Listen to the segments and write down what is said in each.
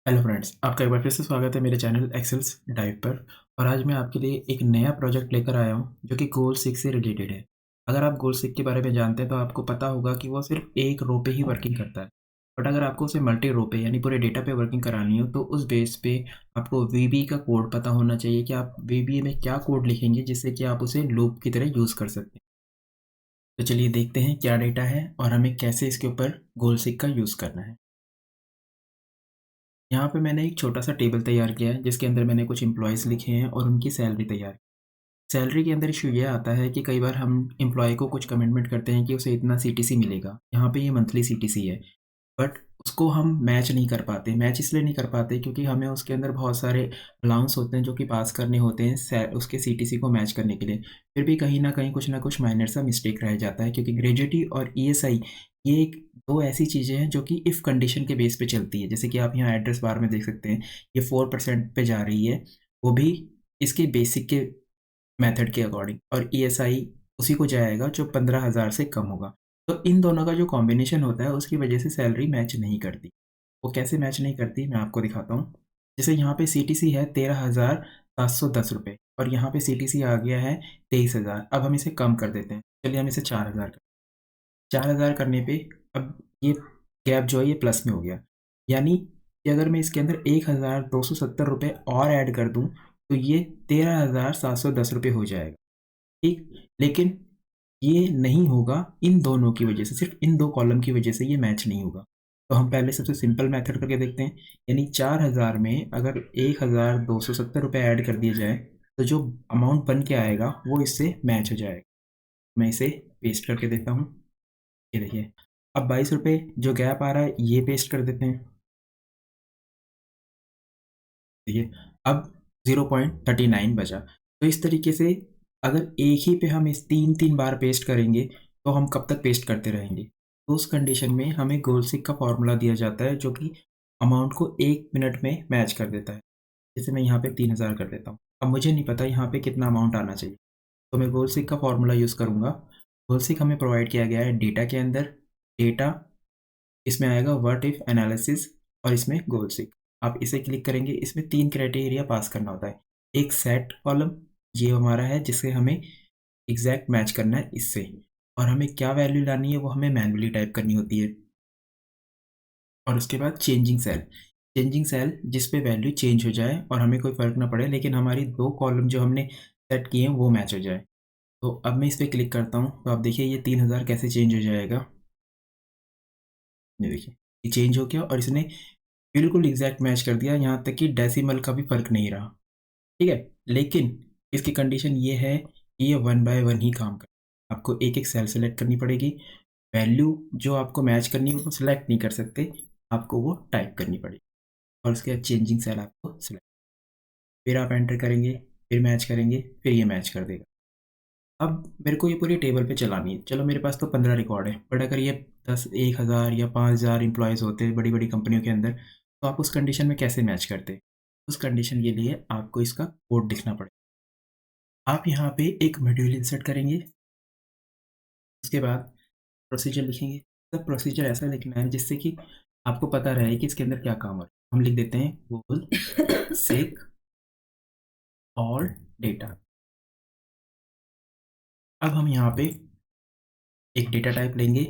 Hello friends, आपका एक बार फिर से स्वागत है मेरे चैनल एक्सेल्स डाइव पर। और आज मैं आपके लिए एक नया प्रोजेक्ट लेकर आया हूं जो कि गोल सिक से रिलेटेड है। अगर आप गोल सिक के बारे में जानते हैं तो आपको पता होगा कि वो सिर्फ एक रो पे ही वर्किंग करता है। बट अगर आपको उसे मल्टी रो पे यानी पूरे डेटा पे वर्किंग करानी हो तो उस बेस पे आपको वीबी का कोड पता होना चाहिए कि आप वीबी में क्या कोड लिखेंगे जिससे कि आप उसे लूप की तरह यूज़ कर सकते हैं। तो चलिए देखते हैं क्या डेटा है और हमें कैसे इसके ऊपर गोल सिक का यूज़ करना है। यहाँ पे मैंने एक छोटा-सा टेबल तैयार किया है, जिसके अंदर मैंने कुछ एम्प्लॉइज़ लिखे हैं और उनकी सैलरी तैयार। सैलरी के अंदर इश्यू ये आता है कि कई बार हम एम्प्लॉयी को कुछ कमिटमेंट करते हैं कि उसे इतना सीटीसी मिलेगा। यहाँ पे ये मंथली सीटीसी है, बट उसको हम मैच नहीं कर पाते। मैच इसलिए नहीं कर पाते क्योंकि हमें उसके अंदर बहुत सारे अलाउंस होते हैं जो कि पास करने होते हैं उसके सीटीसी को मैच करने के लिए। फिर भी कहीं न कहीं कुछ न कुछ माइनर सा मिस्टेक रह जाता है क्योंकि ग्रेजुइटी और ईएसआई ये एक 2 ऐसी चीज़ें हैं जो कि इफ कंडीशन के बेस पे चलती है। जैसे कि आप यहाँ एड्रेस बार में देख सकते हैं, ये 4% पे जा रही है, वो भी इसके बेसिक के मेथड के अकॉर्डिंग, और ईएसआई उसी को जाएगा जो 15,000 से कम होगा। तो इन दोनों का जो कॉम्बिनेशन होता है उसकी वजह से सैलरी मैच नहीं करती। वो कैसे मैच नहीं करती मैं आपको दिखाता हूँ। जैसे यहाँ पे सीटीसी है 13,710 रुपये और यहाँ पे सीटीसी आ गया है 23,000। अब हम इसे कम कर देते हैं। चलिए हम इसे 4,000 कर 4,000 करने पे अब ये गैप जो है ये प्लस में हो गया। यानी कि अगर मैं इसके अंदर 1,270 रुपये और ऐड कर दूँ तो ये 13,710 रुपये हो जाएगा। ठीक? लेकिन ये नहीं होगा इन दोनों की वजह से, सिर्फ़ इन 2 कॉलम की वजह से ये मैच नहीं होगा। तो हम पहले सबसे सिंपल मेथड करके देखते हैं। यानी 4,000 में अगर 1,270 रुपये ऐड कर दिए जाएँ, तो जो अमाउंट बन के आएगा वो इससे मैच हो जाएगा। मैं इसे पेस्ट करके देता हूँ। ये देखिए, अब 22 रुपये जो गैप आ रहा है ये पेस्ट कर देते हैं। देखिए, अब 0.39 बचा। तो इस तरीके से अगर एक ही पे हम इस 3-3 बार पेस्ट करेंगे, तो हम कब तक पेस्ट करते रहेंगे? तो उस कंडीशन में हमें गोलसिक का फ़ॉर्मूला दिया जाता है जो कि अमाउंट को 1 मिनट में मैच कर देता है। जैसे मैं यहाँ पे 3,000 कर देता हूँ। अब मुझे नहीं पता यहाँ पे कितना अमाउंट आना चाहिए, तो मैं गोलसिक का फ़ॉर्मूला यूज़ करूँगा। गोलसिक हमें प्रोवाइड किया गया है डेटा के अंदर। डेटा इसमें आएगा व्हाट इफ एनालिसिस और इसमें गोलसिक। आप इसे क्लिक करेंगे, इसमें 3 क्राइटेरिया पास करना होता है। एक सेट कॉलम, ये हमारा है जिसे हमें एग्ज़ैक्ट मैच करना है इससे, और हमें क्या वैल्यू लानी है वो हमें मैन्युअली टाइप करनी होती है। और उसके बाद चेंजिंग सेल जिस पे वैल्यू चेंज हो जाए और हमें कोई फ़र्क ना पड़े लेकिन हमारी 2 कॉलम जो हमने सेट किए हैं वो मैच हो जाए। तो अब मैं इस पे क्लिक करता हूँ, तो आप देखिए ये 3,000 कैसे चेंज हो जाएगा। ये देखिए, ये चेंज हो गया और इसने बिल्कुल एग्ज़ैक्ट मैच कर दिया, यहाँ तक कि डेसिमल का भी फ़र्क नहीं रहा, ठीक है? लेकिन इसकी कंडीशन ये है कि ये 1 बाय 1 ही काम करे। आपको एक-एक सेल सेलेक्ट करनी पड़ेगी, वैल्यू जो आपको मैच करनी है वो सेलेक्ट नहीं कर सकते, आपको वो टाइप करनी पड़ेगी और उसके बाद चेंजिंग सेल आपको सेलेक्ट, फिर आप एंटर करेंगे, फिर मैच करेंगे, फिर ये मैच कर देगा। अब मेरे को ये पूरी टेबल पे चलानी है। चलो मेरे पास तो 15 रिकॉर्ड है, बट अगर ये 10, 1,000 या 5,000 एम्प्लॉइज़ होते बड़ी-बड़ी कंपनियों के अंदर, तो आप उस कंडीशन में कैसे मैच करते? उस कंडीशन के लिए आपको इसका कोड लिखना पड़ेगा। आप यहाँ पे एक मॉड्यूल इंसर्ट करेंगे, उसके बाद प्रोसीजर लिखेंगे। सब प्रोसीजर ऐसा लिखना है जिससे कि आपको पता रहे कि इसके अंदर क्या काम हो रहा है। हम लिख देते हैं गूगल सेक ऑल डेटा। अब हम यहाँ पे एक डेटा टाइप लेंगे,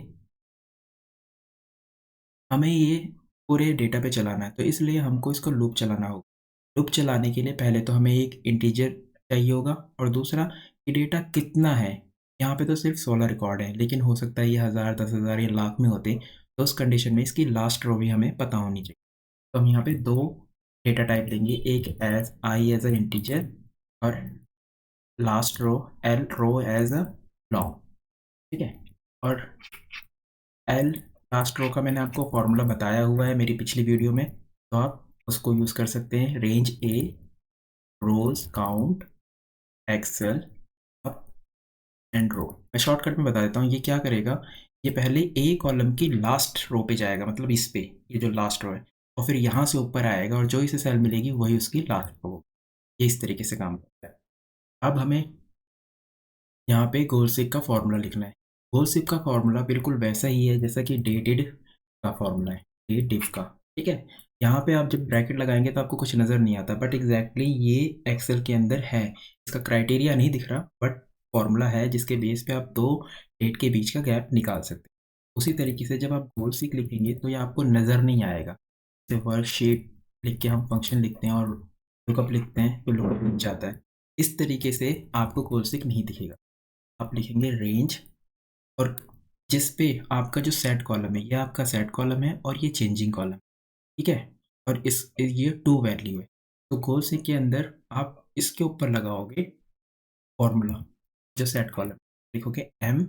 हमें ये पूरे डेटा पे चलाना है, तो इसलिए हमको इसको लूप चलाना होगा। लूप चलाने के लिए पहले तो हमें एक इंटीजर चाहिए होगा और दूसरा कि डेटा कितना है। यहाँ पे तो सिर्फ 16 रिकॉर्ड है, लेकिन हो सकता है ये 1000, 10,000 या लाख में होते, तो उस कंडीशन में इसकी लास्ट रो भी हमें पता होनी चाहिए। तो हम यहाँ पे 2 डेटा टाइप लेंगे, एक as I as a integer और last row L row as a long, ठीक है? और एल लास्ट रो का मैंने आपको फॉर्मूला बताया हुआ है मेरी पिछली वीडियो में, तो आप उसको यूज़ कर सकते हैं। Range A rows count Excel up end row. मैं शॉर्टकट में बता देता हूँ ये क्या करेगा। ये पहले ए कॉलम की लास्ट रो पे जाएगा, मतलब इस पे, ये जो लास्ट रो है, और फिर यहाँ से ऊपर आएगा और जो इसे सेल मिलेगी वही उसकी लास्ट रो होगी। ये इस तरीके से काम करता है। अब हमें यहाँ पे गोलसिक का फॉर्मूला लिखना है। गोलसिक का फॉर्मूला बिल्कुल वैसा ही है जैसा कि डेटेड का फॉर्मूला है, डेट डिफ का, ठीक है? यहाँ पे आप जब ब्रैकेट लगाएंगे तो आपको कुछ नज़र नहीं आता, बट एग्जैक्टली ये एक्सेल के अंदर है। इसका क्राइटेरिया नहीं दिख रहा, बट फॉर्मूला है जिसके बेस पे आप दो डेट के बीच का गैप निकाल सकते हैं। उसी तरीके से जब आप गोल सीक लिखेंगे तो ये आपको नज़र नहीं आएगा। जैसे वर्कशीट लिख के हम फंक्शन लिखते हैं और लुकअप लिखते हैं तो लुकअप लिख जाता है। इस तरीके से आपको गोल सीक नहीं दिखेगा। आप लिखेंगे रेंज, और जिस पे आपका जो सेट कॉलम है ये आपका सेट कॉलम है और ये चेंजिंग कॉलम, ठीक है। और ये टू वैल्यू है। तो गोल सीक के अंदर आप इसके ऊपर लगाओगे फॉर्मूला, जो सेट कॉलम लिखोगे एम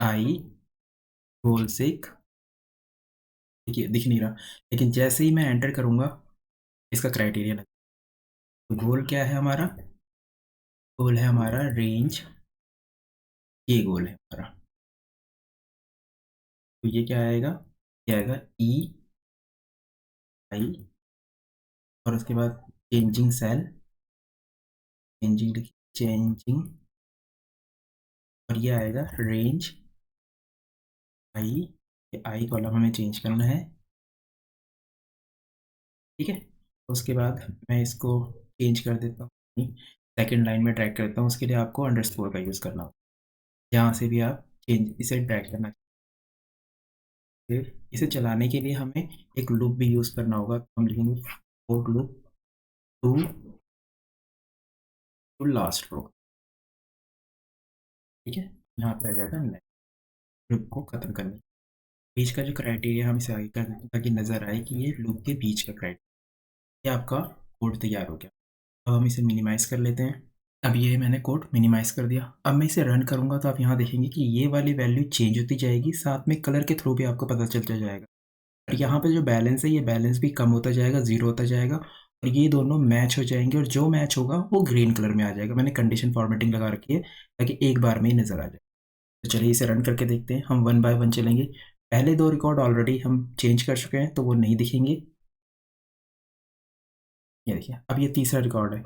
आई गोल सीक। देखिए दिख नहीं रहा, लेकिन जैसे ही मैं एंटर करूंगा इसका क्राइटेरिया लग। तो गोल क्या है हमारा? गोल है हमारा रेंज, ये गोल है हमारा। तो ये क्या आएगा? ये आएगा ई आई, और उसके बाद चेंजिंग सेल, चेंजिंग, और ये आएगा रेंज आई। आई कॉलम हमें चेंज करना है, ठीक है। तो उसके बाद मैं इसको चेंज कर देता हूँ, सेकंड लाइन में ड्रैग करता हूँ। उसके लिए आपको अंडरस्कोर का यूज़ करना होगा, जहाँ से भी आप चेंज इसे ड्रैग करना। फिर इसे चलाने के लिए हमें एक लूप भी यूज़ करना होगा। तो हम लिखेंगे for loop to to last row, ठीक है। यहाँ पे आ जाएगा लूप को ख़त्म करने। बीच का जो क्राइटेरिया हम इसे आगे कर देते हैं ताकि नज़र आए कि ये लूप के बीच का क्राइटेरिया। ये आपका कोड तैयार हो गया। अब हम इसे मिनिमाइज़ कर लेते हैं। अब ये मैंने कोड मिनिमाइज़ कर दिया। अब मैं इसे रन करूँगा तो आप यहाँ देखेंगे कि ये वाली वैल्यू चेंज होती जाएगी, साथ में कलर के थ्रू भी आपको पता चलता जाएगा। और यहाँ पे जो बैलेंस है ये बैलेंस भी कम होता जाएगा, ज़ीरो होता जाएगा, और ये दोनों मैच हो जाएंगे, और जो मैच होगा वो ग्रीन कलर में आ जाएगा। मैंने कंडीशन फॉर्मेटिंग लगा रखी है ताकि एक बार में ही नज़र आ जाए। तो चलिए इसे रन करके देखते हैं। हम वन बाय वन चलेंगे। पहले दो रिकॉर्ड ऑलरेडी हम चेंज कर चुके हैं तो वो नहीं दिखेंगे। ये देखिए, अब ये तीसरा रिकॉर्ड है,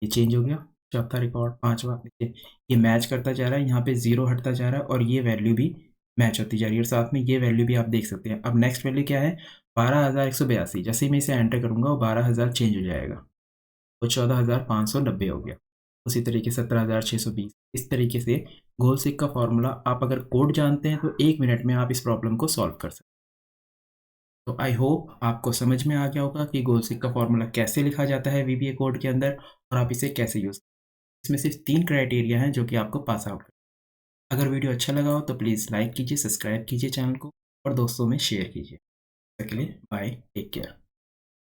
ये चेंज हो गया। चौथा रिकॉर्ड, पांचवा, देखिए ये मैच करता जा रहा है, यहाँ पे जीरो हटता जा रहा है, और ये वैल्यू भी मैच होती जा रही है, और साथ में ये वैल्यू भी आप देख सकते हैं। अब नेक्स्ट वैल्यू क्या है? 12,182। जैसे ही मैं इसे एंटर करूँगा वो 12,000 चेंज हो जाएगा, वो 14,590 हो गया। उसी तरीके से 17,620। इस तरीके से गोल सिक का फॉर्मूला आप अगर कोड जानते हैं तो 1 मिनट में आप इस प्रॉब्लम को सॉल्व कर सकते हैं। तो आई होप आपको समझ में आ गया होगा कि गोल सिक का फॉर्मूला कैसे लिखा जाता है वीबीए कोड के अंदर, और आप इसे कैसे यूज़। इसमें सिर्फ 3 क्राइटेरिया हैं जो कि आपको पास आउट। अगर वीडियो अच्छा लगा हो तो प्लीज़ लाइक कीजिए, सब्सक्राइब कीजिए चैनल को, और दोस्तों में शेयर कीजिए। तब तक के लिए बाय, टेक केयर।